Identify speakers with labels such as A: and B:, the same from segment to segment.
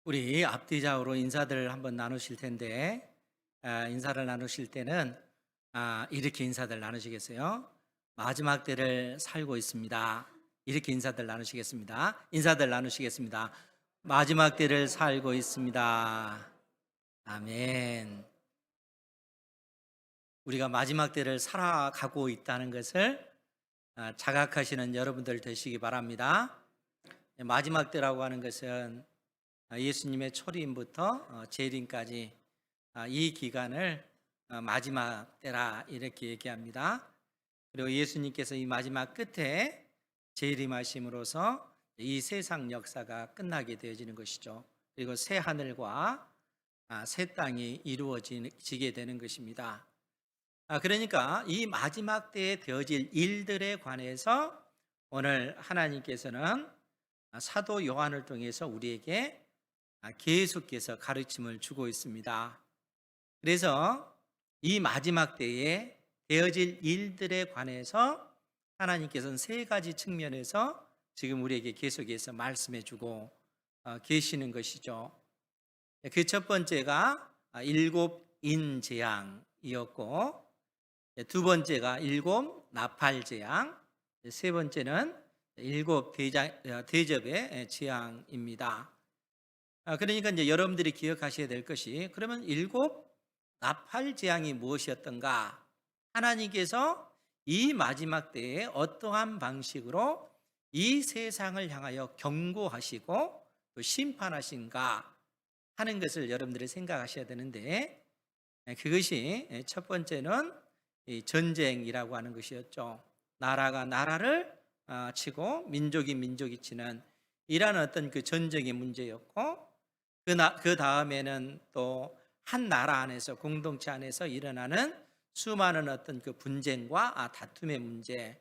A: 우리 앞뒤좌우로 인사들 한번 나누실 텐데, 인사를 나누실 때는 이렇게 인사들 나누시겠어요? 마지막 때를 살고 있습니다. 이렇게 인사들 나누시겠습니다. 인사들 나누시겠습니다. 마지막 때를 살고 있습니다. 아멘. 우리가 마지막 때를 살아가고 있다는 것을 자각하시는 여러분들 되시기 바랍니다. 마지막 때라고 하는 것은 예수님의 초림부터 재림까지 이 기간을 마지막 때라 이렇게 얘기합니다. 그리고 예수님께서 이 마지막 끝에 재림하심으로써 이 세상 역사가 끝나게 되어지는 것이죠. 그리고 새 하늘과 새 땅이 이루어지게 되는 것입니다. 그러니까 이 마지막 때에 되어질 일들에 관해서 오늘 하나님께서는 사도 요한을 통해서 우리에게 계속해서 가르침을 주고 있습니다. 그래서 이 마지막 때에 되어질 일들에 관해서 하나님께서는 세 가지 측면에서 지금 우리에게 계속해서 말씀해 주고 계시는 것이죠. 그 첫 번째가 일곱 인 재앙이었고, 두 번째가 일곱 나팔 재앙, 세 번째는 일곱 대접의 재앙입니다. 그러니까 이제 여러분들이 기억하셔야 될 것이, 그러면 일곱 나팔 재앙이 무엇이었던가? 하나님께서 이 마지막 때에 어떠한 방식으로 이 세상을 향하여 경고하시고 또 심판하신가 하는 것을 여러분들이 생각하셔야 되는데, 그것이 첫 번째는 이 전쟁이라고 하는 것이었죠. 나라가 나라를 치고 민족이 민족이 치는 이러한 어떤 그 전쟁의 문제였고, 그 다음에는 또 한 나라 안에서, 공동체 안에서 일어나는 수많은 어떤 그 분쟁과 다툼의 문제,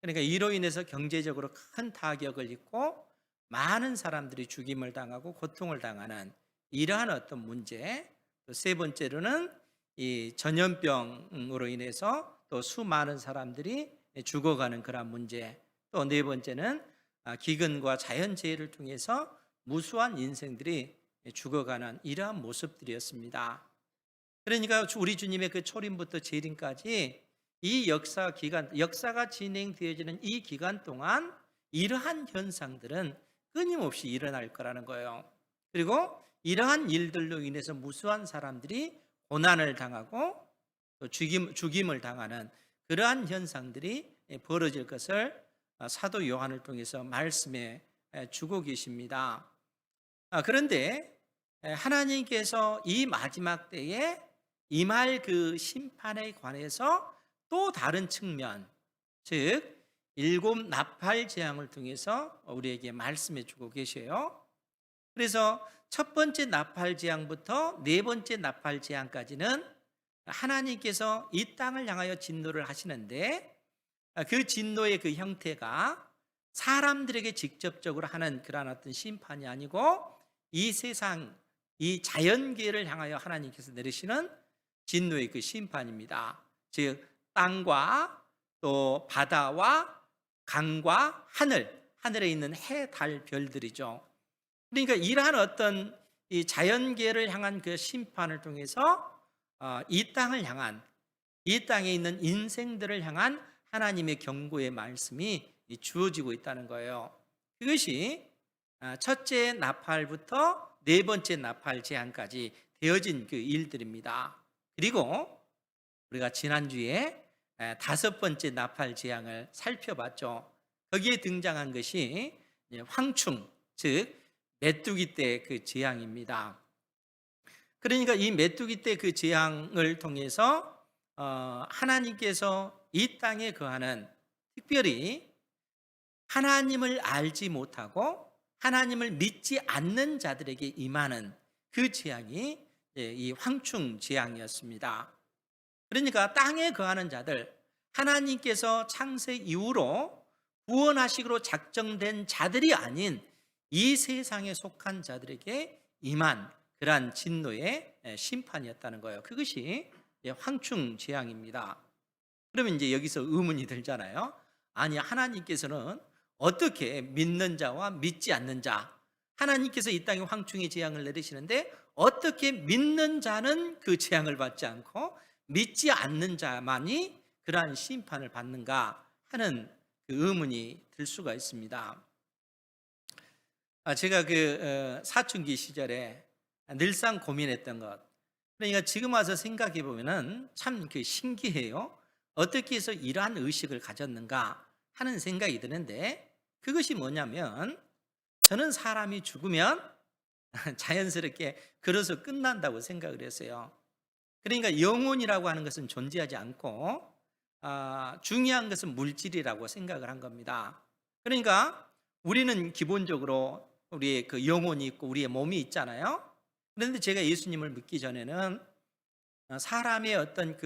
A: 그러니까 이로 인해서 경제적으로 큰 타격을 입고 많은 사람들이 죽임을 당하고 고통을 당하는 이러한 어떤 문제, 또 세 번째로는 이 전염병으로 인해서 또 수많은 사람들이 죽어가는 그런 문제, 또 네 번째는 기근과 자연재해를 통해서 무수한 인생들이 죽어가는 이러한 모습들이었습니다. 그러니까 우리 주님의 그 초림부터 재림까지 이 역사가 진행되어지는 이 기간 동안 이러한 현상들은 끊임없이 일어날 거라는 거예요. 그리고 이러한 일들로 인해서 무수한 사람들이 고난을 당하고 또 죽임을 당하는 그러한 현상들이 벌어질 것을 사도 요한을 통해서 말씀해 주고 계십니다. 그런데 하나님께서 이 마지막 때에 임할 그 심판에 관해서 또 다른 측면, 즉 일곱 나팔 재앙을 통해서 우리에게 말씀해 주고 계셔요. 그래서 첫 번째 나팔 재앙부터 네 번째 나팔 재앙까지는 하나님께서 이 땅을 향하여 진노를 하시는데, 그 진노의 그 형태가 사람들에게 직접적으로 하는 그러한 어떤 심판이 아니고, 이 세상, 이 자연계를 향하여 하나님께서 내리시는 진노의 그 심판입니다. 즉 땅과 또 바다와 강과 하늘에 있는 해, 달, 별들이죠. 그러니까 이러한 어떤 이 자연계를 향한 그 심판을 통해서 이 땅을 향한, 이 땅에 있는 인생들을 향한 하나님의 경고의 말씀이 주어지고 있다는 거예요. 그것이 첫째 나팔부터 네 번째 나팔 재앙까지 되어진 그 일들입니다. 그리고 우리가 지난주에 다섯 번째 나팔 재앙을 살펴봤죠. 거기에 등장한 것이 황충, 즉 메뚜기 때 그 재앙입니다. 그러니까 이 메뚜기 때 그 재앙을 통해서 하나님께서 이 땅에 거하는, 특별히 하나님을 알지 못하고 하나님을 믿지 않는 자들에게 임하는 그 재앙이 이 황충 재앙이었습니다. 그러니까 땅에 거하는 자들, 하나님께서 창세 이후로 구원하시기로 작정된 자들이 아닌 이 세상에 속한 자들에게 임한 그러한 진노의 심판이었다는 거예요. 그것이 황충 재앙입니다. 그러면 이제 여기서 의문이 들잖아요. 아니, 하나님께서는 어떻게 믿는 자와 믿지 않는 자, 하나님께서 이 땅에 황충의 재앙을 내리시는데 어떻게 믿는 자는 그 재앙을 받지 않고 믿지 않는 자만이 그러한 심판을 받는가 하는 그 의문이 들 수가 있습니다. 제가 사춘기 시절에 늘상 고민했던 것, 그러니까 지금 와서 생각해 보면은 참 신기해요. 어떻게 해서 이러한 의식을 가졌는가 하는 생각이 드는데, 그것이 뭐냐면 저는 사람이 죽으면 자연스럽게 그래서 끝난다고 생각을 했어요. 그러니까 영혼이라고 하는 것은 존재하지 않고 중요한 것은 물질이라고 생각을 한 겁니다. 그러니까 우리는 기본적으로 우리의 그 영혼이 있고 우리의 몸이 있잖아요. 그런데 제가 예수님을 믿기 전에는 사람의 어떤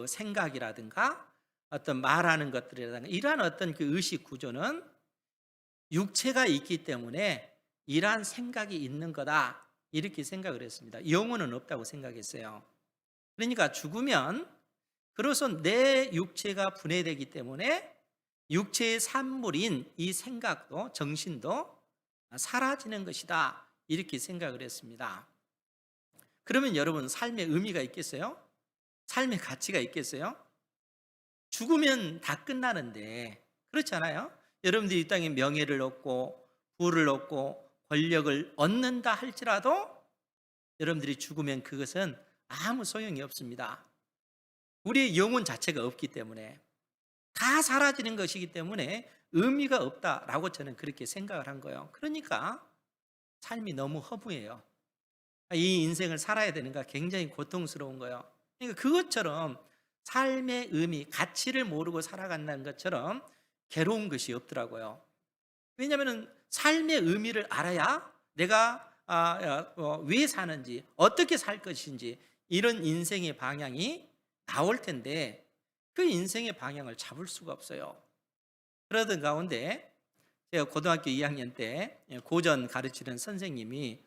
A: 생각이라든가 어떤 말하는 것들이라든가 이러한 어떤 그 의식 구조는 육체가 있기 때문에 이러한 생각이 있는 거다, 이렇게 생각을 했습니다. 영혼은 없다고 생각했어요. 그러니까 죽으면 그래서 내 육체가 분해되기 때문에 육체의 산물인 이 생각도 정신도 사라지는 것이다, 이렇게 생각을 했습니다. 그러면 여러분, 삶의 의미가 있겠어요? 삶의 가치가 있겠어요? 죽으면 다 끝나는데, 그렇잖아요. 여러분들이 이 땅에 명예를 얻고 부를 얻고 권력을 얻는다 할지라도 여러분들이 죽으면 그것은 아무 소용이 없습니다. 우리의 영혼 자체가 없기 때문에, 다 사라지는 것이기 때문에 의미가 없다라고 저는 그렇게 생각을 한 거예요. 그러니까 삶이 너무 허무해요. 이 인생을 살아야 되는가 굉장히 고통스러운 거예요. 그러니까 그것처럼 삶의 의미, 가치를 모르고 살아간다는 것처럼 괴로운 것이 없더라고요. 왜냐하면 삶의 의미를 알아야 내가 왜 사는지, 어떻게 살 것인지, 이런 인생의 방향이 나올 텐데 그 인생의 방향을 잡을 수가 없어요. 그러던 가운데 제가 고등학교 2학년 때 고전 가르치는 선생님이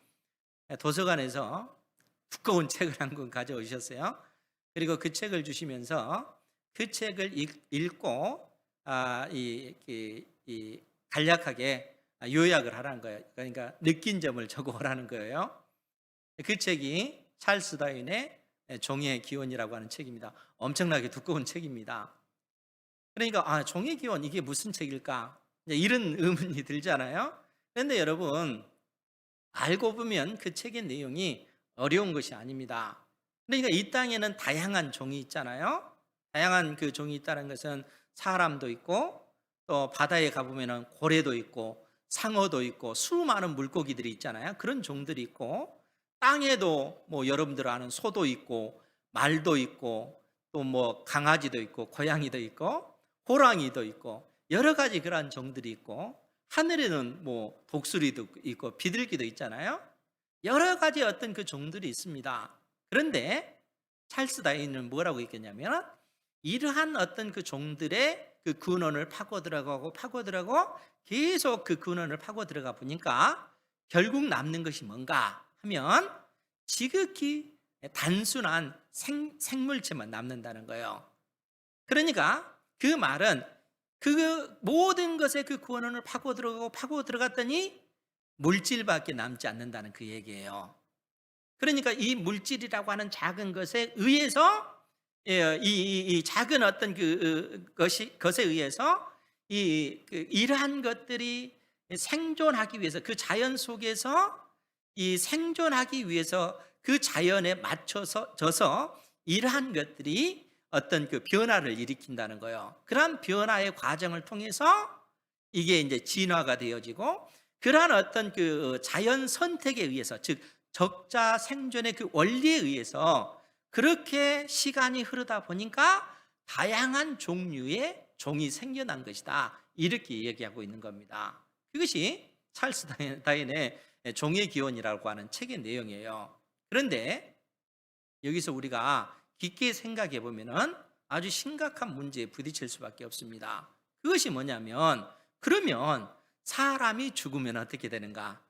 A: 도서관에서 두꺼운 책을 한 권 가져오셨어요. 그리고 그 책을 주시면서 그 책을 읽고 간략하게 요약을 하라는 거예요. 그러니까 느낀 점을 적어오라는 거예요. 그 책이 찰스 다윈의 종의 기원이라고 하는 책입니다. 엄청나게 두꺼운 책입니다. 그러니까 종의 기원, 이게 무슨 책일까? 이런 의문이 들잖아요. 그런데 여러분, 알고 보면 그 책의 내용이 어려운 것이 아닙니다. 그러니까 이 땅에는 다양한 종이 있잖아요. 다양한 그 종이 있다는 것은 사람도 있고 또 바다에 가보면 고래도 있고 상어도 있고 수많은 물고기들이 있잖아요. 그런 종들이 있고, 땅에도 뭐 여러분들 아는 소도 있고 말도 있고 또 뭐 강아지도 있고 고양이도 있고 호랑이도 있고 여러 가지 그러한 종들이 있고, 하늘에는 뭐 독수리도 있고 비둘기도 있잖아요. 여러 가지 어떤 그 종들이 있습니다. 그런데 찰스 다윈은 뭐라고 했겠냐면, 이러한 어떤 그 종들의 그 근원을 파고 들어가고 계속 그 근원을 파고 들어가 보니까 결국 남는 것이 뭔가 하면 지극히 단순한 생물체만 남는다는 거예요. 그러니까 그 말은 그 모든 것의 그 근원을 파고 들어갔더니 물질밖에 남지 않는다는 그 얘기예요. 그러니까 이 물질이라고 하는 작은 것에 의해서 이 작은 어떤 것에 의해서 이러한 것들이 생존하기 위해서, 그 자연 속에서 이 생존하기 위해서 그 자연에 맞춰져서 이러한 것들이 어떤 그 변화를 일으킨다는 거예요. 그러한 변화의 과정을 통해서 이게 이제 진화가 되어지고, 그러한 어떤 그 자연 선택에 의해서, 즉 적자 생존의 그 원리에 의해서 그렇게 시간이 흐르다 보니까 다양한 종류의 종이 생겨난 것이다, 이렇게 얘기하고 있는 겁니다. 그것이 찰스 다윈의 종의 기원이라고 하는 책의 내용이에요. 그런데 여기서 우리가 깊게 생각해 보면은 아주 심각한 문제에 부딪힐 수밖에 없습니다. 그것이 뭐냐면, 그러면 사람이 죽으면 어떻게 되는가?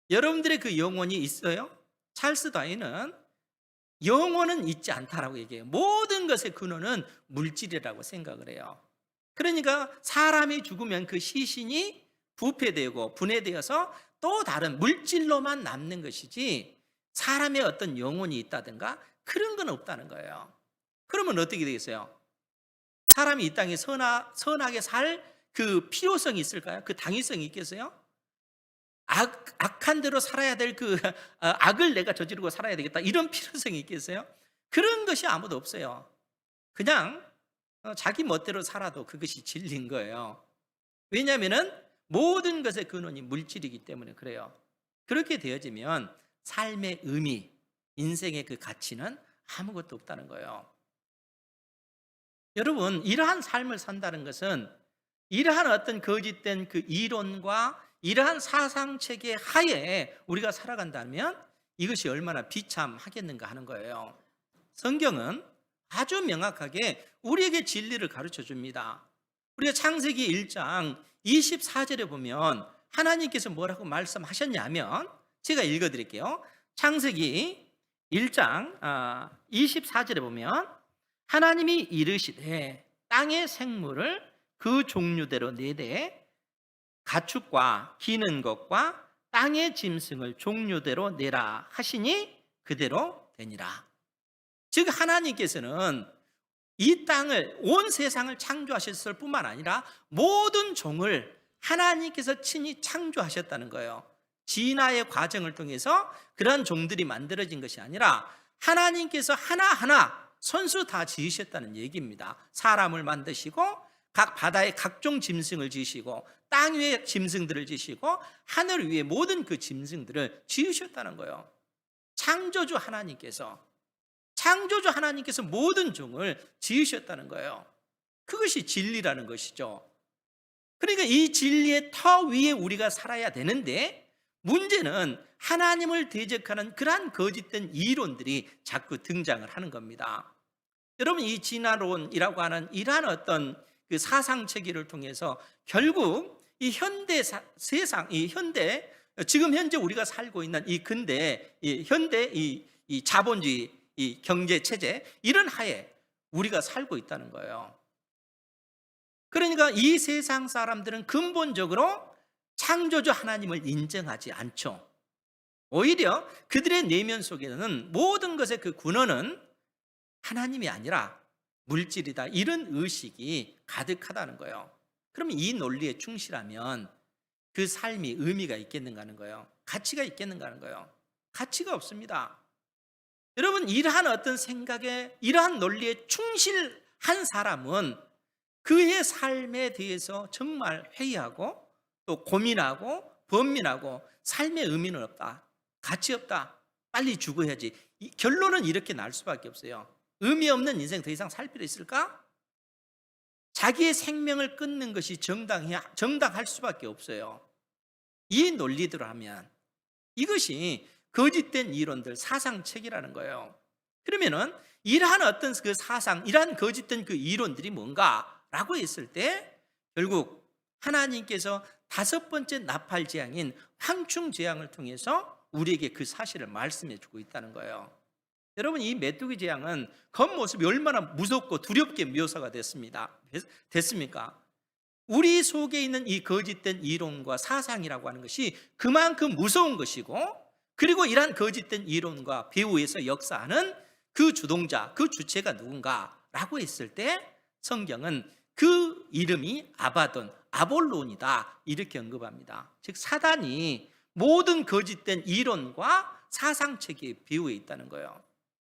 A: 여러분들의 그 영혼이 있어요? 찰스 다윈은 영혼은 있지 않다라고 얘기해요. 모든 것의 근원은 물질이라고 생각을 해요. 그러니까 사람이 죽으면 그 시신이 부패되고 분해되어서 또 다른 물질로만 남는 것이지 사람의 어떤 영혼이 있다든가 그런 건 없다는 거예요. 그러면 어떻게 되겠어요? 사람이 이 땅에 선하게 살 그 필요성이 있을까요? 그 당위성이 있겠어요? 악한 대로 살아야 될 그 악을 내가 저지르고 살아야 되겠다 이런 필요성이 있겠어요? 그런 것이 아무도 없어요. 그냥 자기 멋대로 살아도 그것이 진리인 거예요. 왜냐하면 모든 것의 근원이 물질이기 때문에 그래요. 그렇게 되어지면 삶의 의미, 인생의 그 가치는 아무것도 없다는 거예요. 여러분, 이러한 삶을 산다는 것은 이러한 어떤 거짓된 그 이론과 이러한 사상체계 하에 우리가 살아간다면 이것이 얼마나 비참하겠는가 하는 거예요. 성경은 아주 명확하게 우리에게 진리를 가르쳐 줍니다. 우리가 창세기 1장 24절에 보면 하나님께서 뭐라고 말씀하셨냐면 제가 읽어드릴게요. 창세기 1장 24절에 보면 하나님이 이르시되 땅의 생물을 그 종류대로 내되 가축과 기는 것과 땅의 짐승을 종류대로 내라 하시니 그대로 되니라. 즉 하나님께서는 이 땅을 온 세상을 창조하셨을 뿐만 아니라 모든 종을 하나님께서 친히 창조하셨다는 거예요. 진화의 과정을 통해서 그런 종들이 만들어진 것이 아니라 하나님께서 하나하나 손수 다 지으셨다는 얘기입니다. 사람을 만드시고 각 바다의 각종 짐승을 지으시고 땅 위의 짐승들을 지으시고 하늘 위의 모든 그 짐승들을 지으셨다는 거예요. 창조주 하나님께서 모든 종을 지으셨다는 거예요. 그것이 진리라는 것이죠. 그러니까 이 진리의 터 위에 우리가 살아야 되는데 문제는 하나님을 대적하는 그러한 거짓된 이론들이 자꾸 등장을 하는 겁니다. 여러분, 이 진화론이라고 하는 이러한 어떤 그 사상 체계를 통해서 결국 이 현대 세상, 지금 현재 우리가 살고 있는 이 근대, 이 현대 이 자본주의, 이 경제 체제 이런 하에 우리가 살고 있다는 거예요. 그러니까 이 세상 사람들은 근본적으로 창조주 하나님을 인정하지 않죠. 오히려 그들의 내면 속에는 모든 것의 그 근원은 하나님이 아니라 물질이다 이런 의식이 가득하다는 거예요. 그러면 이 논리에 충실하면 그 삶이 의미가 있겠는가 하는 거예요. 가치가 있겠는가 하는 거예요. 가치가 없습니다. 여러분, 이러한 어떤 생각에 이러한 논리에 충실한 사람은 그의 삶에 대해서 정말 회의하고 또 고민하고 번민하고 삶의 의미는 없다, 가치 없다, 빨리 죽어야지. 결론은 이렇게 날 수밖에 없어요. 의미 없는 인생 더 이상 살 필요 있을까? 자기의 생명을 끊는 것이 정당할 수밖에 없어요. 이 논리대로 하면 이것이 거짓된 이론들, 사상책이라는 거예요. 그러면은 이러한 어떤 그 사상, 이러한 거짓된 그 이론들이 뭔가라고 했을 때 결국 하나님께서 5번째 나팔 재앙인 황충 재앙을 통해서 우리에게 그 사실을 말씀해 주고 있다는 거예요. 여러분, 이 메뚜기 재앙은 겉모습이 얼마나 무섭고 두렵게 묘사가 됐습니까? 우리 속에 있는 이 거짓된 이론과 사상이라고 하는 것이 그만큼 무서운 것이고, 그리고 이러한 거짓된 이론과 배후에서 역사하는 그 주동자, 그 주체가 누군가라고 했을 때 성경은 그 이름이 아바돈, 아볼론이다 이렇게 언급합니다. 즉 사단이 모든 거짓된 이론과 사상체계의 배후에 있다는 거예요.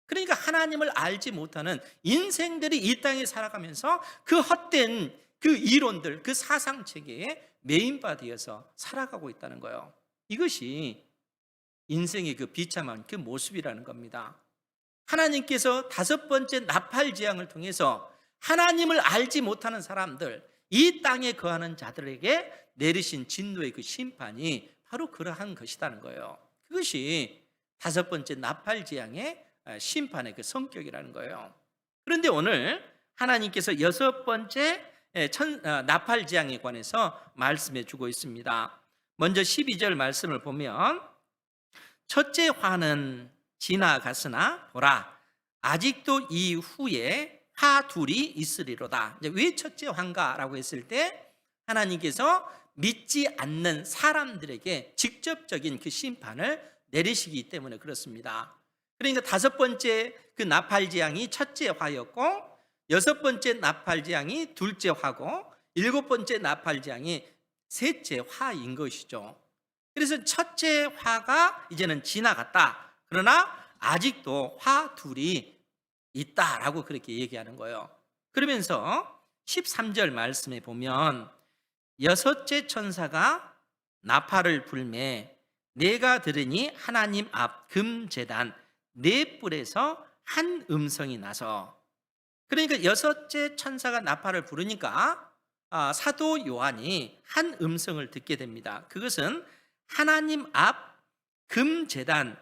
A: 그러니까 하나님을 알지 못하는 인생들이 이 땅에 살아가면서 그 헛된 그 이론들, 그 사상체계에 메인바디에서 살아가고 있다는 거예요. 이것이 인생의 그 비참한 그 모습이라는 겁니다. 하나님께서 5번째 나팔 재앙을 통해서 하나님을 알지 못하는 사람들, 이 땅에 거하는 자들에게 내리신 진노의 그 심판이 바로 그러한 것이라는 거예요. 그것이 5번째 나팔 재앙의 심판의 그 성격이라는 거예요. 그런데 오늘 하나님께서 6번째 나팔 재앙에 관해서 말씀해 주고 있습니다. 먼저 12절 말씀을 보면 첫째 화는 지나갔으나 보라 아직도 이후에 화 둘이 있으리로다. 왜 첫째 화인가라고 했을 때 하나님께서 믿지 않는 사람들에게 직접적인 그 심판을 내리시기 때문에 그렇습니다. 그러니까 다섯 번째 그 나팔 재앙이 첫째 화였고, 여섯 번째 나팔 재앙이 둘째 화고, 일곱 번째 나팔 재앙이 셋째 화인 것이죠. 그래서 첫째 화가 이제는 지나갔다. 그러나 아직도 화 둘이 있다라고 그렇게 얘기하는 거예요. 그러면서 13절 말씀에 보면 여섯째 천사가 나팔을 불매 내가 들으니 하나님 앞 금제단 네 뿔에서 한 음성이 나서, 그러니까 여섯째 천사가 나팔을 부르니까 사도 요한이 한 음성을 듣게 됩니다. 그것은 하나님 앞 금제단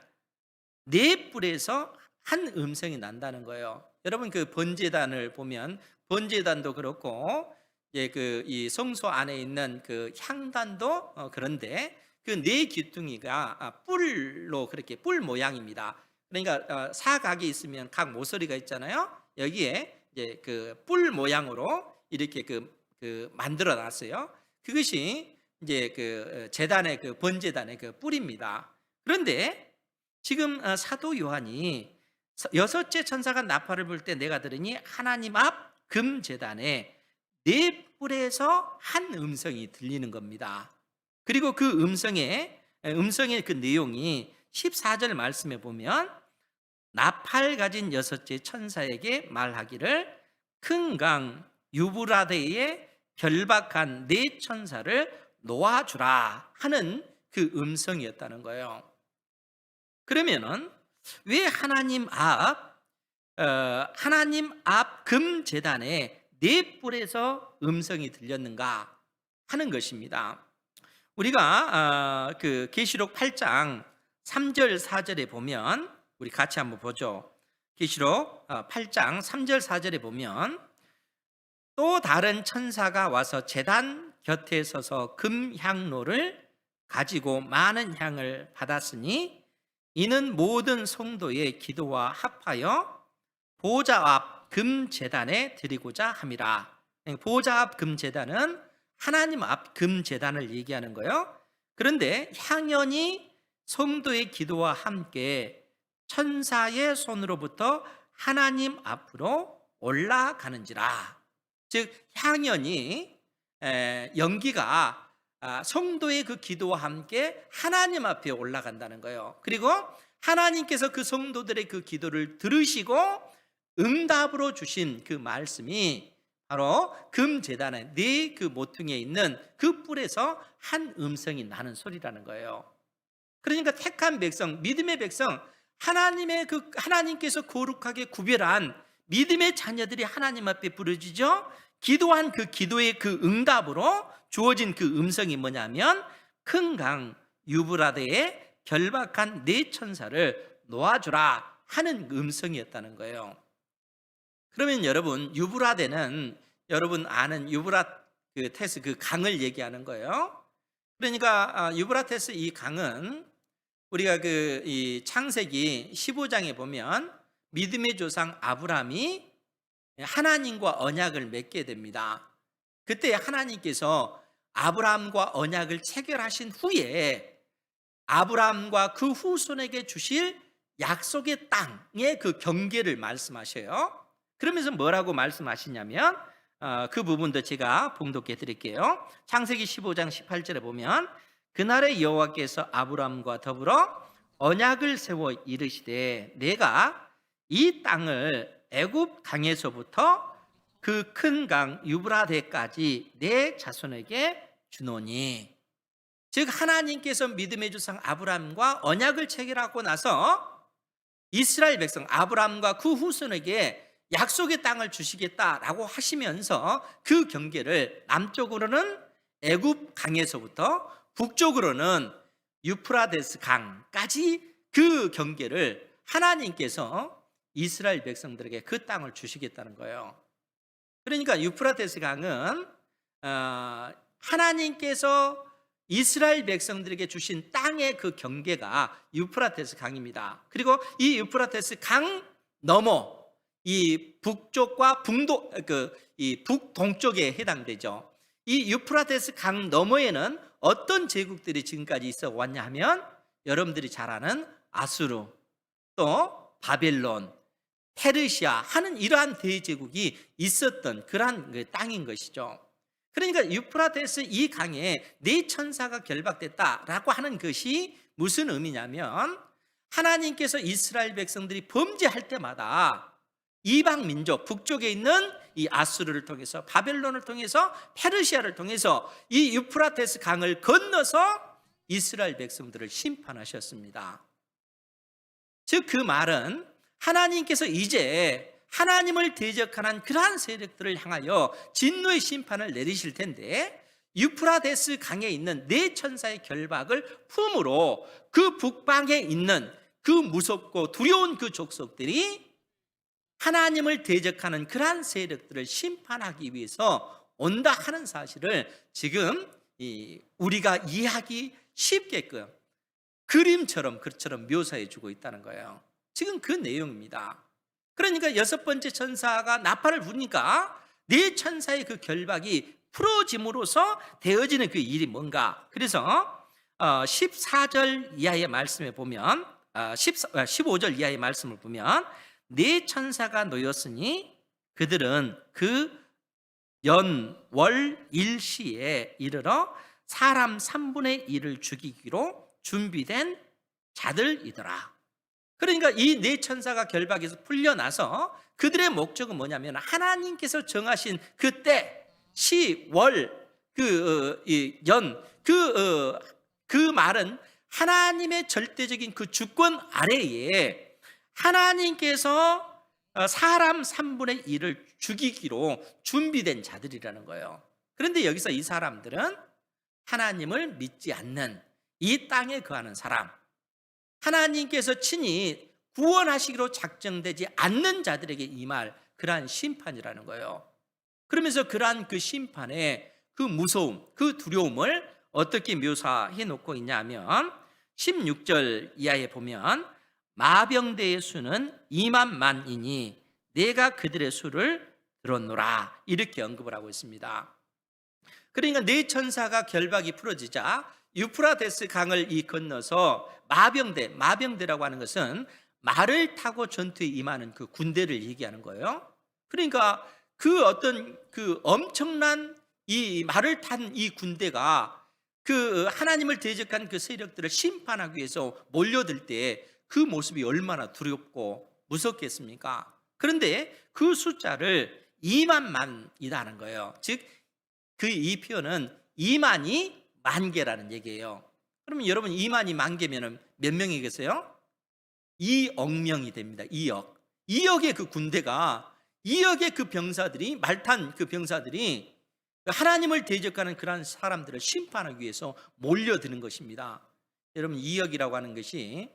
A: 네 뿔에서 한 음성이 난다는 거예요. 여러분 그 번제단을 보면 번제단도 그렇고 이 성소 안에 있는 그 향단도 그런데 그 네 귀퉁이가 뿔로 그렇게 뿔 모양입니다. 그러니까 사각이 있으면 각 모서리가 있잖아요. 여기에 이제 그 뿔 모양으로 이렇게 그 만들어 놨어요. 그것이 이제 그 제단의 그 번제단의 그 뿔입니다. 그런데 지금 사도 요한이 여섯째 천사가 나팔을 불 때 내가 들으니 하나님 앞 금제단에 네 뿔에서 한 음성이 들리는 겁니다. 그리고 그 음성의 그 내용이 14절 말씀에 보면 나팔 가진 여섯째 천사에게 말하기를 큰 강 유브라데에 결박한 네 천사를 놓아주라 하는 그 음성이었다는 거예요. 그러면은 왜 하나님 앞 금제단에 네 뿔에서 음성이 들렸는가 하는 것입니다. 우리가 그 계시록 8장 3절 4절에 보면 우리 같이 한번 보죠. 계시록 8장 3절 4절에 보면 또 다른 천사가 와서 제단 곁에 서서 금향로를 가지고 많은 향을 받았으니 이는 모든 성도의 기도와 합하여 보좌 앞 금제단에 드리고자 함이라. 보좌 앞 금제단은 하나님 앞 금제단을 얘기하는 거예요. 그런데 향연이 성도의 기도와 함께 천사의 손으로부터 하나님 앞으로 올라가는지라. 즉 향연이 연기가 성도의 그 기도와 함께 하나님 앞에 올라간다는 거예요. 그리고 하나님께서 그 성도들의 그 기도를 들으시고 응답으로 주신 그 말씀이 바로 금제단의 네 그 모퉁이에 있는 그 뿔에서 한 음성이 나는 소리라는 거예요. 그러니까 택한 백성, 믿음의 백성, 하나님께서 거룩하게 구별한 믿음의 자녀들이 하나님 앞에 부르짖어 기도한 그 기도의 그 응답으로 주어진 그 음성이 뭐냐면 큰 강 유브라데에 결박한 네 천사를 놓아주라 하는 음성이었다는 거예요. 그러면 여러분 유브라데는 여러분 아는 유브라테스 그 강을 얘기하는 거예요. 그러니까 유브라테스 이 강은 우리가 이 창세기 15장에 보면 믿음의 조상 아브라함이 하나님과 언약을 맺게 됩니다. 그때 하나님께서 아브라함과 언약을 체결하신 후에 아브라함과 그 후손에게 주실 약속의 땅의 그 경계를 말씀하셔요. 그러면서 뭐라고 말씀하시냐면 그 부분도 제가 봉독해 드릴게요. 창세기 15장 18절에 보면 그날에 여호와께서 아브라함과 더불어 언약을 세워 이르시되 내가 이 땅을 애굽 강에서부터 그 큰 강 유브라데까지 내 자손에게 주노니. 즉 하나님께서 믿음의 조상 아브라함과 언약을 체결하고 나서 이스라엘 백성 아브라함과 그 후손에게 약속의 땅을 주시겠다라고 하시면서 그 경계를 남쪽으로는 애굽 강에서부터 북쪽으로는 유프라데스 강까지 그 경계를 하나님께서 이스라엘 백성들에게 그 땅을 주시겠다는 거예요. 그러니까 유프라데스 강은 하나님께서 이스라엘 백성들에게 주신 땅의 그 경계가 유프라테스 강입니다. 그리고 이 유프라테스 강 넘어 이 북쪽과 이 북동쪽에 해당되죠. 이 유프라테스 강 너머에는 어떤 제국들이 지금까지 있어 왔냐 하면 여러분들이 잘 아는 아수르, 또 바벨론, 페르시아 하는 이러한 대제국이 있었던 그러한 땅인 것이죠. 그러니까 유프라테스 이 강에 네 천사가 결박됐다라고 하는 것이 무슨 의미냐면 하나님께서 이스라엘 백성들이 범죄할 때마다 이방 민족 북쪽에 있는 이 아수르를 통해서 바벨론을 통해서 페르시아를 통해서 이 유프라테스 강을 건너서 이스라엘 백성들을 심판하셨습니다. 즉 그 말은 하나님께서 이제 하나님을 대적하는 그러한 세력들을 향하여 진노의 심판을 내리실 텐데 유프라테스 강에 있는 네 천사의 결박을 품으로 그 북방에 있는 그 무섭고 두려운 그 족속들이 하나님을 대적하는 그러한 세력들을 심판하기 위해서 온다 하는 사실을 지금 우리가 이해하기 쉽게끔 그림처럼 그처럼 묘사해 주고 있다는 거예요. 지금 그 내용입니다. 그러니까 여섯 번째 천사가 나팔을 부니까 네 천사의 그 결박이 풀어짐으로써 되어지는 그 일이 뭔가. 그래서 14절 이하의 말씀에 보면 15절 이하의 말씀을 보면 네 천사가 놓였으니 그들은 그 연, 월, 일시에 이르러 사람 3분의 1을 죽이기로 준비된 자들이더라. 그러니까 이 네 천사가 결박에서 풀려나서 그들의 목적은 뭐냐면 하나님께서 정하신 그때 시, 월, 그 말은 하나님의 절대적인 그 주권 아래에 하나님께서 사람 3분의 1을 죽이기로 준비된 자들이라는 거예요. 그런데 여기서 이 사람들은 하나님을 믿지 않는 이 땅에 거하는 사람, 하나님께서 친히 구원하시기로 작정되지 않는 자들에게 임할 그러한 심판이라는 거예요. 그러면서 그러한 그 심판의 그 무서움, 그 두려움을 어떻게 묘사해 놓고 있냐면 16절 이하에 보면 마병대의 수는 2만만이니 내가 그들의 수를 들었노라 이렇게 언급을 하고 있습니다. 그러니까 네 천사가 결박이 풀어지자 유프라테스 강을 건너서 마병대라고 하는 것은 말을 타고 전투에 임하는 그 군대를 얘기하는 거예요. 그러니까 그 어떤 그 엄청난 이 말을 탄 이 군대가 그 하나님을 대적한 그 세력들을 심판하기 위해서 몰려들 때 그 모습이 얼마나 두렵고 무섭겠습니까? 그런데 그 숫자를 2만만이라는 거예요. 즉 그 이 표현은 2만이 만개라는 얘기예요. 그러면 여러분 2만이 만개면 몇 명이 계세요? 2억 명이 됩니다. 2억의 그 군대가 2억의 그 병사들이 말탄 그 병사들이 하나님을 대적하는 그러한 사람들을 심판하기 위해서 몰려드는 것입니다. 여러분 2억이라고 하는 것이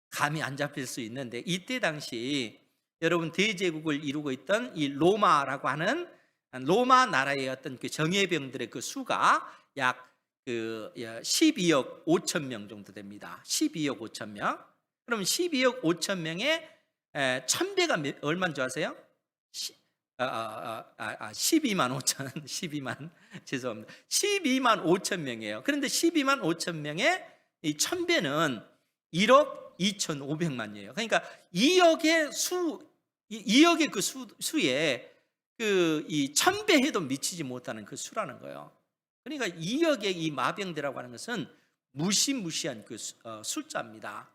A: 감이 안 잡힐 수 있는데 이때 당시 여러분 대제국을 이루고 있던 이 로마라고 하는 로마 나라의 어떤 그 정예병들의 그 수가 약 12억 5천 명 정도 됩니다. 12억 5천 명. 그럼 12억 5천 명에 1000배가 얼마인 줄 아세요? 12만 5천 12만 죄송합니다. 12만 5천 명이에요. 그런데 12만 5천 명에 이 1000배는 1억 2,500만이에요. 그러니까 2억의 그 수에 이 1000배 해도 미치지 못하는 그 수라는 거예요. 그러니까 2억의 이 마병대라고 하는 것은 무시무시한 그 숫자입니다.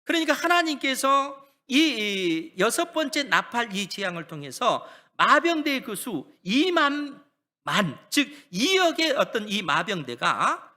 A: 그러니까 하나님께서 이 여섯 번째 나팔 이 재앙을 통해서 마병대의 그 수 2만 만, 즉 2억의 어떤 이 마병대가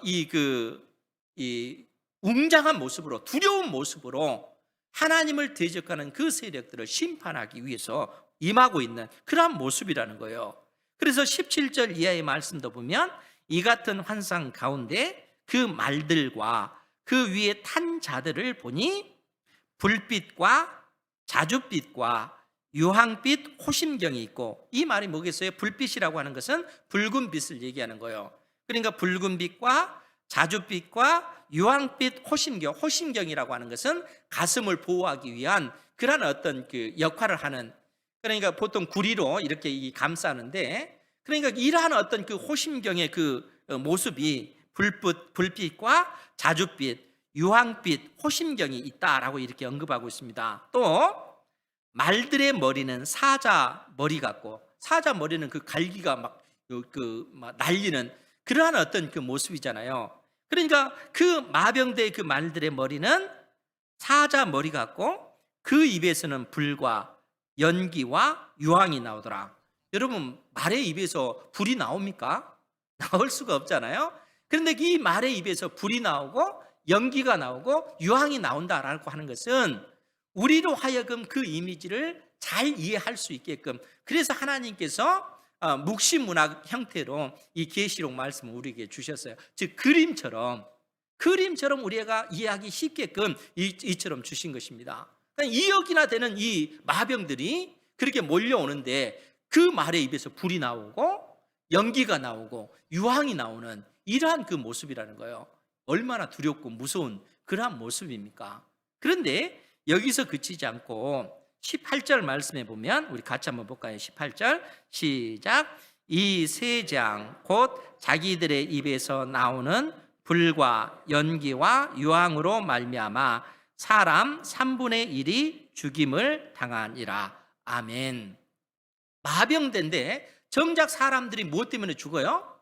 A: 이 웅장한 모습으로 두려운 모습으로 하나님을 대적하는 그 세력들을 심판하기 위해서 임하고 있는 그러한 모습이라는 거예요. 그래서 17절 이하의 말씀도 보면 이 같은 환상 가운데 그 말들과 그 위에 탄 자들을 보니 불빛과 자줏빛과 유황빛 호심경이 있고, 이 말이 뭐겠어요? 불빛이라고 하는 것은 붉은 빛을 얘기하는 거예요. 그러니까 붉은 빛과 자줏빛과 유황빛 호심경이라고 하는 것은 가슴을 보호하기 위한 그런 어떤 그 역할을 하는, 그러니까 보통 구리로 이렇게 감싸는데 그러니까 이러한 어떤 그 호심경의 그 모습이 불빛과 자줏빛, 유황빛, 호심경이 있다라고 이렇게 언급하고 있습니다. 또 말들의 머리는 사자 머리 같고, 사자 머리는 그 갈기가 막 날리는 그러한 어떤 그 모습이잖아요. 그러니까 그 마병대의 그 말들의 머리는 사자 머리 같고, 그 입에서는 불과 연기와 유황이 나오더라. 여러분, 말의 입에서 불이 나옵니까? 나올 수가 없잖아요. 그런데 이 말의 입에서 불이 나오고 연기가 나오고 유황이 나온다라고 하는 것은 우리로 하여금 그 이미지를 잘 이해할 수 있게끔, 그래서 하나님께서 묵시문학 형태로 이 계시록 말씀을 우리에게 주셨어요. 즉 그림처럼 우리가 이해하기 쉽게끔 이처럼 주신 것입니다. 그러니까 2억이나 되는 이 마병들이 그렇게 몰려오는데 그 말의 입에서 불이 나오고 연기가 나오고 유황이 나오는 이러한 그 모습이라는 거예요. 얼마나 두렵고 무서운 그러한 모습입니까? 그런데 여기서 그치지 않고 18절 말씀에 보면, 우리 같이 한번 볼까요? 18절 시작. 이 세 장 곧 자기들의 입에서 나오는 불과 연기와 유황으로 말미암아 사람 3분의 1이 죽임을 당하니라. 아멘. 마병대인데 정작 사람들이 무엇 때문에 죽어요?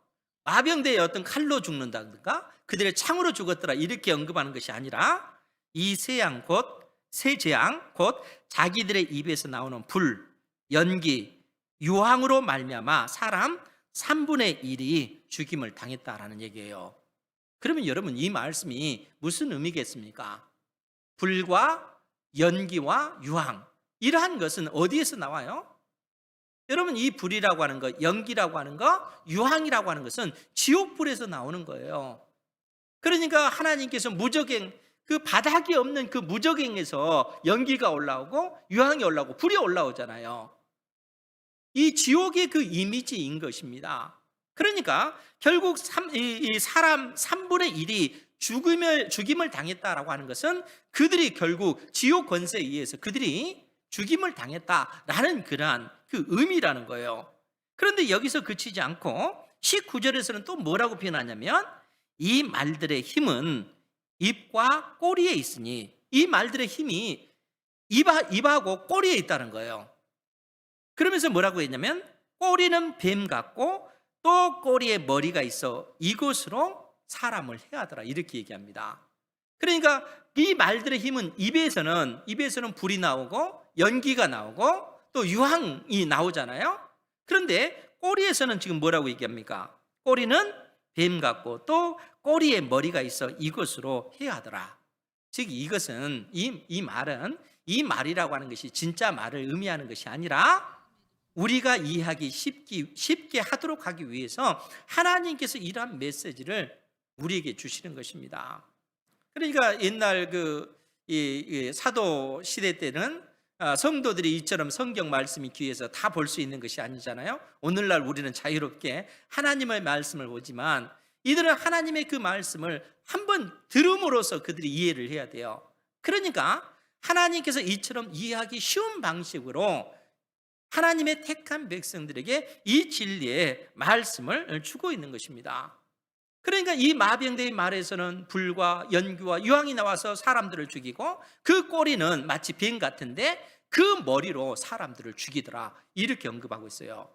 A: 마병대의 어떤 칼로 죽는다든가 그들의 창으로 죽었더라 이렇게 언급하는 것이 아니라, 이 세 재앙 곧 자기들의 입에서 나오는 불, 연기, 유황으로 말미암아 사람 3분의 1이 죽임을 당했다라는 얘기예요. 그러면 여러분, 이 말씀이 무슨 의미겠습니까? 불과 연기와 유황, 이러한 것은 어디에서 나와요? 여러분, 이 불이라고 하는 것, 연기라고 하는 것, 유황이라고 하는 것은 지옥불에서 나오는 거예요. 그러니까 하나님께서 무저갱, 그 바닥이 없는 그 무저갱에서 연기가 올라오고 유황이 올라오고 불이 올라오잖아요. 이 지옥의 그 이미지인 것입니다. 그러니까 결국 이 사람 3분의 1이 죽임을 당했다라고 하는 것은 그들이 결국 지옥 권세에 의해서 그들이 죽임을 당했다라는 그러한 그 의미라는 거예요. 그런데 여기서 그치지 않고 19절에서는 또 뭐라고 표현하냐면, 이 말들의 힘은 입과 꼬리에 있으니, 이 말들의 힘이 입하고 꼬리에 있다는 거예요. 그러면서 뭐라고 했냐면, 꼬리는 뱀 같고 또 꼬리에 머리가 있어 이것으로 사람을 해하더라 이렇게 얘기합니다. 그러니까 이 말들의 힘은 입에서는 불이 나오고 연기가 나오고 또 유황이 나오잖아요. 그런데 꼬리에서는 지금 뭐라고 얘기합니까? 꼬리는 뱀 같고 또 꼬리에 머리가 있어 이것으로 해하더라. 즉 이것은 이 말이라고 하는 것이 진짜 말을 의미하는 것이 아니라 우리가 이해하기 쉽게 하도록 하기 위해서 하나님께서 이러한 메시지를 우리에게 주시는 것입니다. 그러니까 옛날 이 사도 시대 때는 성도들이 이처럼 성경 말씀이 귀에서 다 볼 수 있는 것이 아니잖아요. 오늘날 우리는 자유롭게 하나님의 말씀을 보지만 이들은 하나님의 그 말씀을 한번 들음으로써 그들이 이해를 해야 돼요. 그러니까 하나님께서 이처럼 이해하기 쉬운 방식으로 하나님의 택한 백성들에게 이 진리의 말씀을 주고 있는 것입니다. 그러니까 이 마병대의 말에서는 불과 연기와 유황이 나와서 사람들을 죽이고, 그 꼬리는 마치 뱀 같은데 그 머리로 사람들을 죽이더라 이렇게 언급하고 있어요.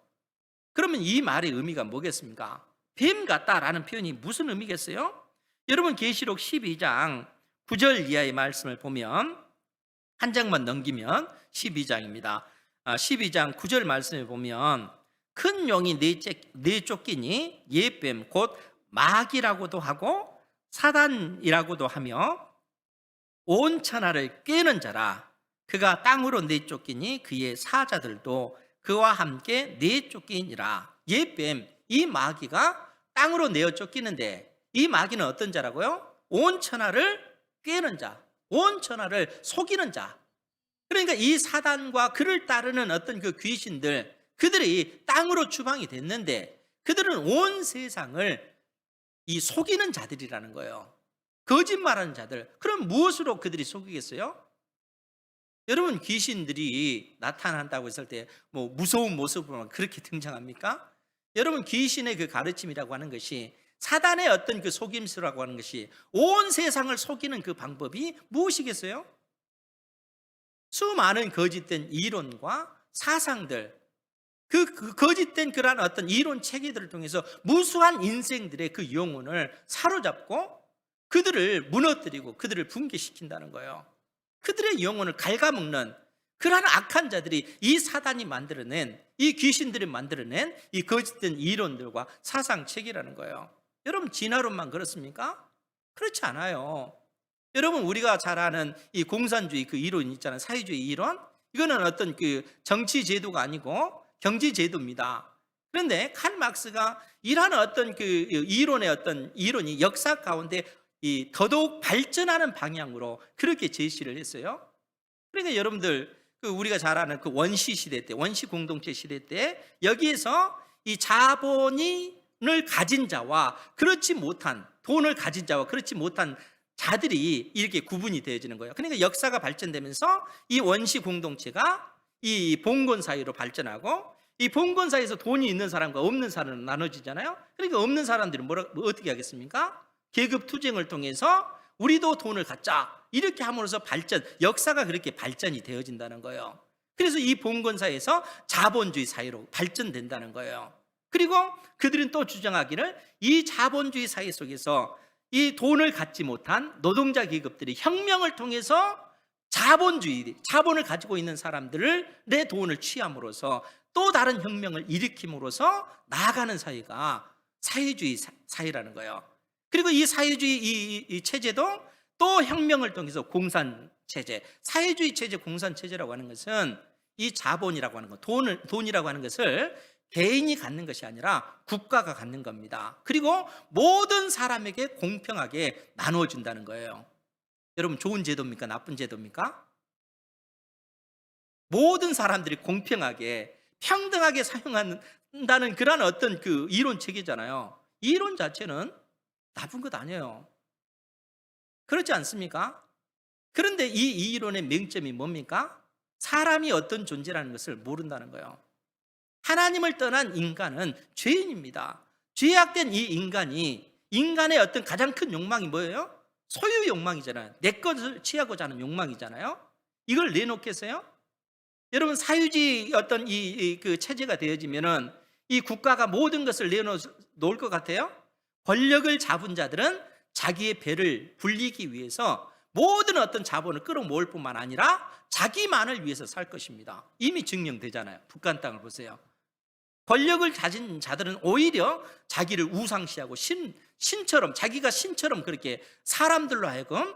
A: 그러면 이 말의 의미가 뭐겠습니까? 뱀 같다라는 표현이 무슨 의미겠어요? 여러분, 계시록 12장 9절 이하의 말씀을 보면, 한 장만 넘기면 12장입니다. 12장 9절 말씀에 보면, 큰 용이 내쫓기니 옛뱀 곧 마귀라고도 하고 사단이라고도 하며 온 천하를 꿰는 자라. 그가 땅으로 내쫓기니 그의 사자들도 그와 함께 내쫓기니라. 옛뱀, 이 마귀가 땅으로 내어 쫓기는데, 이 마귀는 어떤 자라고요? 온 천하를 꿰는 자, 온 천하를 속이는 자. 그러니까 이 사단과 그를 따르는 어떤 그 귀신들, 그들이 땅으로 추방이 됐는데 그들은 온 세상을 이 속이는 자들이라는 거예요. 거짓말하는 자들. 그럼 무엇으로 그들이 속이겠어요? 여러분, 귀신들이 나타난다고 했을 때 뭐 무서운 모습으로만 그렇게 등장합니까? 여러분, 귀신의 그 가르침이라고 하는 것이, 사단의 어떤 그 속임수라고 하는 것이, 온 세상을 속이는 그 방법이 무엇이겠어요? 수많은 거짓된 이론과 사상들, 그 거짓된 그러한 어떤 이론 체계들을 통해서 무수한 인생들의 그 영혼을 사로잡고 그들을 무너뜨리고 그들을 붕괴시킨다는 거예요. 그들의 영혼을 갉아먹는 그러한 악한 자들이, 이 사단이 만들어낸, 이 귀신들이 만들어낸 이 거짓된 이론들과 사상 체계라는 거예요. 여러분, 진화론만 그렇습니까? 그렇지 않아요. 여러분, 우리가 잘 아는 이 공산주의 그 이론 있잖아요. 사회주의 이론. 이거는 어떤 그 정치 제도가 아니고 경제 제도입니다. 그런데 칼 막스가 이러한 어떤 그 이론의 어떤 이론이 역사 가운데 이 더더욱 발전하는 방향으로 그렇게 제시를 했어요. 그러니까 여러분들, 그 우리가 잘 아는 그 원시 시대 때, 원시 공동체 시대 때, 여기에서 이 자본을 가진 자와 그렇지 못한, 돈을 가진 자와 그렇지 못한 자들이 이렇게 구분이 되어지는 거예요. 그러니까 역사가 발전되면서 이 원시 공동체가 이 봉건 사회로 발전하고, 이 봉건 사회에서 돈이 있는 사람과 없는 사람으로 나눠지잖아요. 그러니까 없는 사람들은 어떻게 하겠습니까? 계급 투쟁을 통해서 우리도 돈을 갖자, 이렇게 함으로써 역사가 그렇게 발전이 되어진다는 거예요. 그래서 이 봉건 사회에서 자본주의 사회로 발전된다는 거예요. 그리고 그들은 또 주장하기를, 이 자본주의 사회 속에서 이 돈을 갖지 못한 노동자 계급들이 혁명을 통해서 자본을 가지고 있는 사람들을 내 돈을 취함으로써 또 다른 혁명을 일으킴으로써 나아가는 사회가 사회주의 사회라는 거예요. 그리고 이 사회주의 이 체제도 또 혁명을 통해서 공산체제, 사회주의 체제, 공산체제라고 하는 것은 이 자본이라고 하는 것, 돈이라고 하는 것을 개인이 갖는 것이 아니라 국가가 갖는 겁니다. 그리고 모든 사람에게 공평하게 나누어준다는 거예요. 여러분, 좋은 제도입니까? 나쁜 제도입니까? 모든 사람들이 공평하게, 평등하게 사용한다는 그런 어떤 그 이론 체계잖아요. 이론 자체는 나쁜 것 아니에요. 그렇지 않습니까? 그런데 이 이론의 맹점이 뭡니까? 사람이 어떤 존재라는 것을 모른다는 거예요. 하나님을 떠난 인간은 죄인입니다. 죄악된 이 인간의 어떤 가장 큰 욕망이 뭐예요? 소유 욕망이잖아요. 내 것을 취하고자 하는 욕망이잖아요. 이걸 내놓겠어요? 여러분, 사유지 어떤 그 체제가 되어지면은 이 국가가 모든 것을 내놓을 것 같아요? 권력을 잡은 자들은 자기의 배를 불리기 위해서 모든 어떤 자본을 끌어모을 뿐만 아니라 자기만을 위해서 살 것입니다. 이미 증명되잖아요. 북한 땅을 보세요. 권력을 가진 자들은 오히려 자기를 우상시하고 신처럼, 자기가 신처럼 그렇게 사람들로 하여금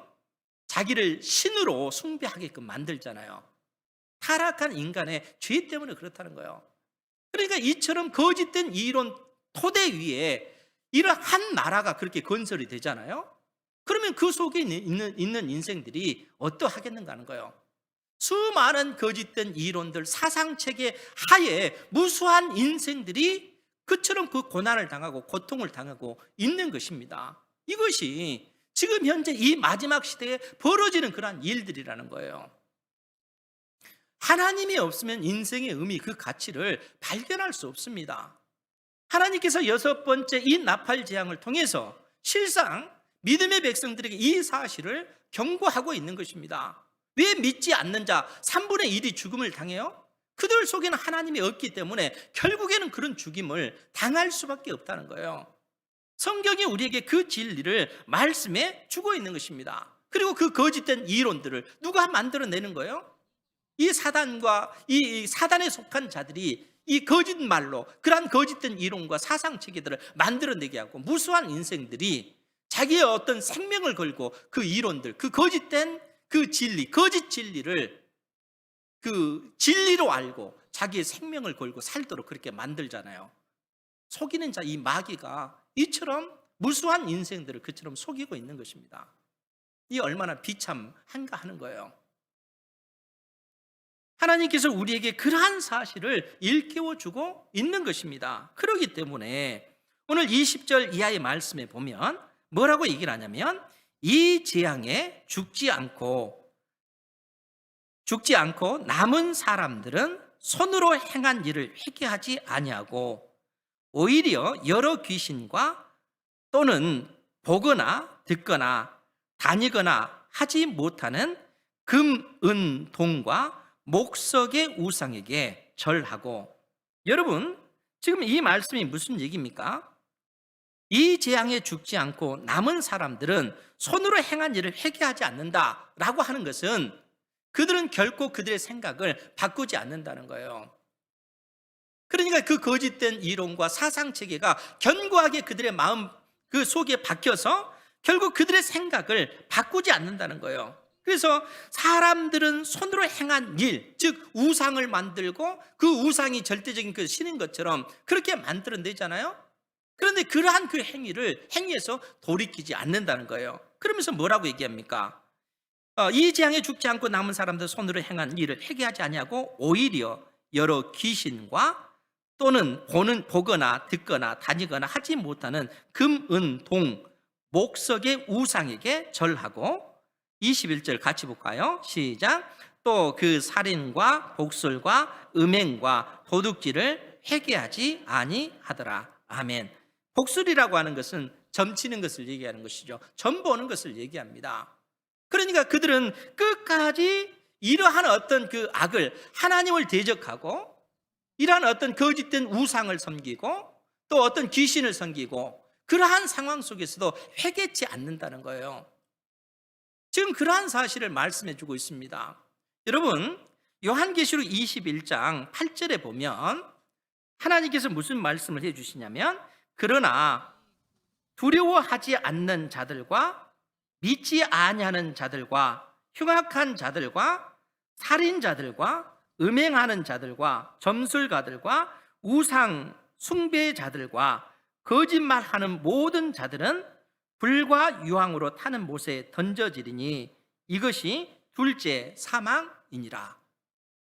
A: 자기를 신으로 숭배하게끔 만들잖아요. 타락한 인간의 죄 때문에 그렇다는 거예요. 그러니까 이처럼 거짓된 이론 토대 위에 이러한 나라가 그렇게 건설이 되잖아요. 그러면 그 속에 있는 인생들이 어떠하겠는가 하는 거예요. 수많은 거짓된 이론들, 사상체계 하에 무수한 인생들이 그처럼 그 고난을 당하고 고통을 당하고 있는 것입니다. 이것이 지금 현재 이 마지막 시대에 벌어지는 그러한 일들이라는 거예요. 하나님이 없으면 인생의 의미, 그 가치를 발견할 수 없습니다. 하나님께서 6번째 이 나팔 재앙을 통해서 실상 믿음의 백성들에게 이 사실을 경고하고 있는 것입니다. 왜 믿지 않는 자 3분의 1이 죽음을 당해요? 그들 속에는 하나님이 없기 때문에 결국에는 그런 죽임을 당할 수밖에 없다는 거예요. 성경이 우리에게 그 진리를 말씀해 주고 있는 것입니다. 그리고 그 거짓된 이론들을 누가 만들어내는 거예요? 이 사단과 이 사단에 속한 자들이 이 거짓말로 그러한 거짓된 이론과 사상 체계들을 만들어내게 하고, 무수한 인생들이 자기의 어떤 생명을 걸고 그 이론들, 그 거짓된 그 진리, 거짓 진리를 그 진리로 알고 자기의 생명을 걸고 살도록 그렇게 만들잖아요. 속이는 자, 이 마귀가 이처럼 무수한 인생들을 그처럼 속이고 있는 것입니다. 이 얼마나 비참한가 하는 거예요. 하나님께서 우리에게 그러한 사실을 일깨워주고 있는 것입니다. 그렇기 때문에 오늘 20절 이하의 말씀에 보면 뭐라고 얘기를 하냐면, 이 재앙에 죽지 않고 남은 사람들은 손으로 행한 일을 회개하지 아니하고 오히려 여러 귀신과 또는 보거나 듣거나 다니거나 하지 못하는 금, 은, 동과 목석의 우상에게 절하고. 여러분, 지금 이 말씀이 무슨 얘기입니까? 이 재앙에 죽지 않고 남은 사람들은 손으로 행한 일을 회개하지 않는다라고 하는 것은 그들은 결코 그들의 생각을 바꾸지 않는다는 거예요. 그러니까 그 거짓된 이론과 사상체계가 견고하게 그들의 마음 그 속에 박혀서 결국 그들의 생각을 바꾸지 않는다는 거예요. 그래서 사람들은 손으로 행한 일, 즉 우상을 만들고 그 우상이 절대적인 그 신인 것처럼 그렇게 만들어내잖아요. 그런데 그러한 그 행위에서 돌이키지 않는다는 거예요. 그러면서 뭐라고 얘기합니까? 이 재앙에 죽지 않고 남은 사람들 손으로 행한 일을 회개하지 아니하고 오히려 여러 귀신과 또는 보거나 듣거나 다니거나 하지 못하는 금, 은, 동, 목석의 우상에게 절하고. 21절 같이 볼까요? 시작. 또 그 살인과 복술과 음행과 도둑질을 회개하지 아니하더라. 아멘. 복술이라고 하는 것은 점치는 것을 얘기하는 것이죠. 점 보는 것을 얘기합니다. 그러니까 그들은 끝까지 이러한 어떤 그 악을, 하나님을 대적하고 이러한 어떤 거짓된 우상을 섬기고 또 어떤 귀신을 섬기고 그러한 상황 속에서도 회개치 않는다는 거예요. 지금 그러한 사실을 말씀해 주고 있습니다. 여러분, 요한계시록 21장 8절에 보면 하나님께서 무슨 말씀을 해 주시냐면, 그러나 두려워하지 않는 자들과 믿지 아니하는 자들과 흉악한 자들과 살인자들과 음행하는 자들과 점술가들과 우상 숭배자들과 거짓말하는 모든 자들은 불과 유황으로 타는 못에 던져지리니 이것이 둘째 사망이니라.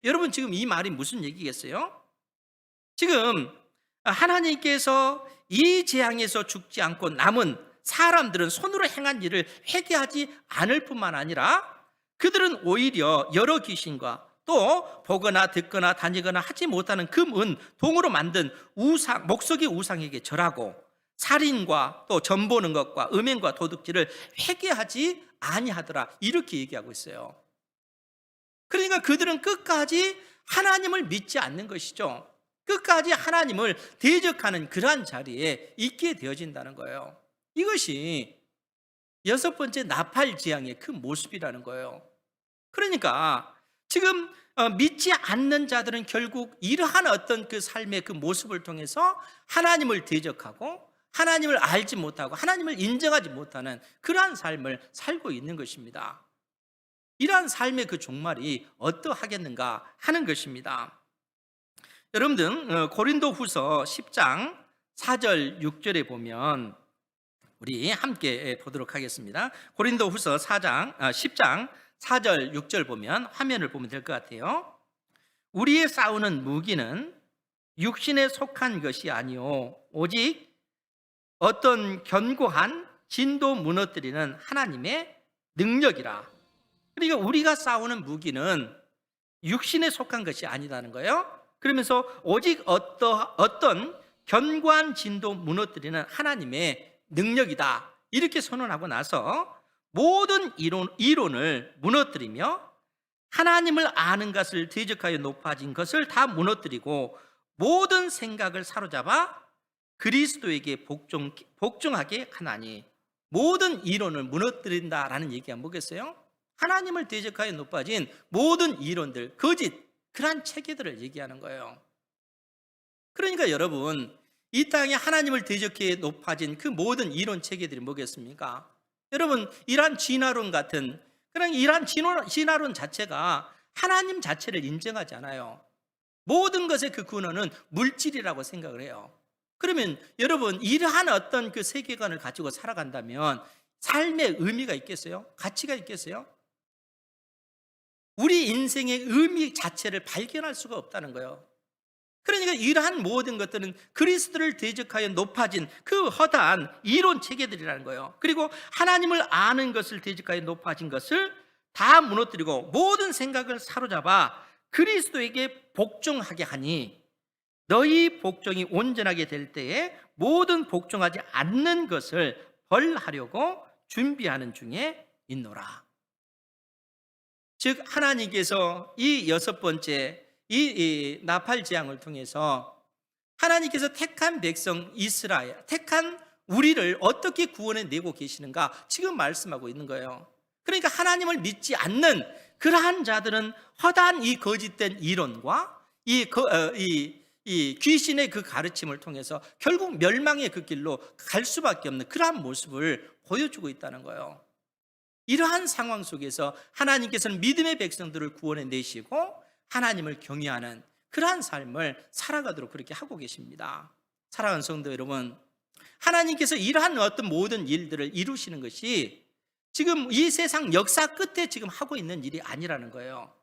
A: 여러분, 지금 이 말이 무슨 얘기겠어요? 지금 하나님께서 이 재앙에서 죽지 않고 남은 사람들은 손으로 행한 일을 회개하지 않을 뿐만 아니라 그들은 오히려 여러 귀신과 또 보거나 듣거나 다니거나 하지 못하는 금, 은, 동으로 만든 우상, 목석의 우상에게 절하고 살인과 또 점보는 것과 음행과 도둑질을 회개하지 아니하더라. 이렇게 얘기하고 있어요. 그러니까 그들은 끝까지 하나님을 믿지 않는 것이죠. 끝까지 하나님을 대적하는 그러한 자리에 있게 되어진다는 거예요. 이것이 여섯 번째 나팔 재앙의 그 모습이라는 거예요. 그러니까 지금 믿지 않는 자들은 결국 이러한 어떤 그 삶의 그 모습을 통해서 하나님을 대적하고 하나님을 알지 못하고 하나님을 인정하지 못하는 그러한 삶을 살고 있는 것입니다. 이러한 삶의 그 종말이 어떠하겠는가 하는 것입니다. 여러분들, 고린도후서 10장 4절 6절에 보면 우리 함께 보도록 하겠습니다. 고린도후서 10장 4절 6절 보면 화면을 보면 될 것 같아요. 우리의 싸우는 무기는 육신에 속한 것이 아니요 오직 어떤 견고한 진도 무너뜨리는 하나님의 능력이라. 그러니까 우리가 싸우는 무기는 육신에 속한 것이 아니라는 거예요. 그러면서 오직 어떤 견고한 진도 무너뜨리는 하나님의 능력이다, 이렇게 선언하고 나서 모든 이론을 무너뜨리며 하나님을 아는 것을 대적하여 높아진 것을 다 무너뜨리고 모든 생각을 사로잡아 그리스도에게 복종하게 하나니. 모든 이론을 무너뜨린다라는 얘기가 뭐겠어요? 하나님을 대적하여 높아진 모든 이론들, 거짓, 그러한 체계들을 얘기하는 거예요. 그러니까 여러분, 이 땅에 하나님을 대적해 높아진 그 모든 이론 체계들이 뭐겠습니까? 여러분, 이러한 진화론 같은 그런 이러한 진화론 자체가 하나님 자체를 인정하지 않아요. 모든 것의 그 근원은 물질이라고 생각을 해요. 그러면 여러분, 이러한 어떤 그 세계관을 가지고 살아간다면 삶의 의미가 있겠어요? 가치가 있겠어요? 우리 인생의 의미 자체를 발견할 수가 없다는 거예요. 그러니까 이러한 모든 것들은 그리스도를 대적하여 높아진 그 허다한 이론 체계들이라는 거예요. 그리고 하나님을 아는 것을 대적하여 높아진 것을 다 무너뜨리고 모든 생각을 사로잡아 그리스도에게 복종하게 하니 너희 복종이 온전하게 될 때에 모든 복종하지 않는 것을 벌하려고 준비하는 중에 있노라. 즉 하나님께서 이 여섯 번째 이 나팔 재앙을 통해서 하나님께서 택한 백성 이스라엘, 택한 우리를 어떻게 구원해 내고 계시는가 지금 말씀하고 있는 거예요. 그러니까 하나님을 믿지 않는 그러한 자들은 허다한 이 거짓된 이론과 이 귀신의 그 가르침을 통해서 결국 멸망의 그 길로 갈 수밖에 없는 그러한 모습을 보여주고 있다는 거예요. 이러한 상황 속에서 하나님께서는 믿음의 백성들을 구원해 내시고 하나님을 경외하는 그러한 삶을 살아가도록 그렇게 하고 계십니다. 사랑하는 성도 여러분, 하나님께서 이러한 어떤 모든 일들을 이루시는 것이 지금 이 세상 역사 끝에 지금 하고 있는 일이 아니라는 거예요.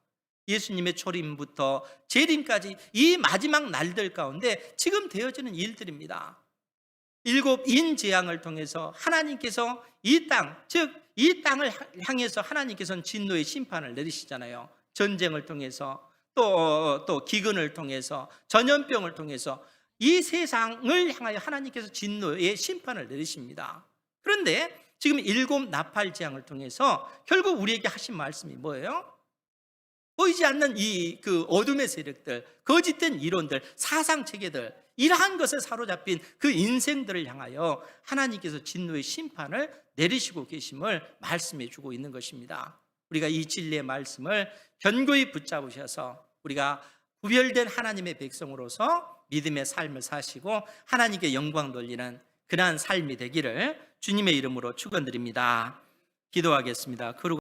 A: 예수님의 초림부터 재림까지 이 마지막 날들 가운데 지금 되어지는 일들입니다. 일곱 인재앙을 통해서 하나님께서 이 땅, 즉 이 땅을 향해서 하나님께서는 진노의 심판을 내리시잖아요. 전쟁을 통해서 또 기근을 통해서 전염병을 통해서 이 세상을 향하여 하나님께서 진노의 심판을 내리십니다. 그런데 지금 일곱 나팔 재앙을 통해서 결국 우리에게 하신 말씀이 뭐예요? 보이지 않는 이 그 어둠의 세력들, 거짓된 이론들, 사상 체계들, 이러한 것에 사로잡힌 그 인생들을 향하여 하나님께서 진노의 심판을 내리시고 계심을 말씀해 주고 있는 것입니다. 우리가 이 진리의 말씀을 견고히 붙잡으셔서 우리가 구별된 하나님의 백성으로서 믿음의 삶을 사시고 하나님께 영광 돌리는 그러한 삶이 되기를 주님의 이름으로 축원드립니다. 기도하겠습니다.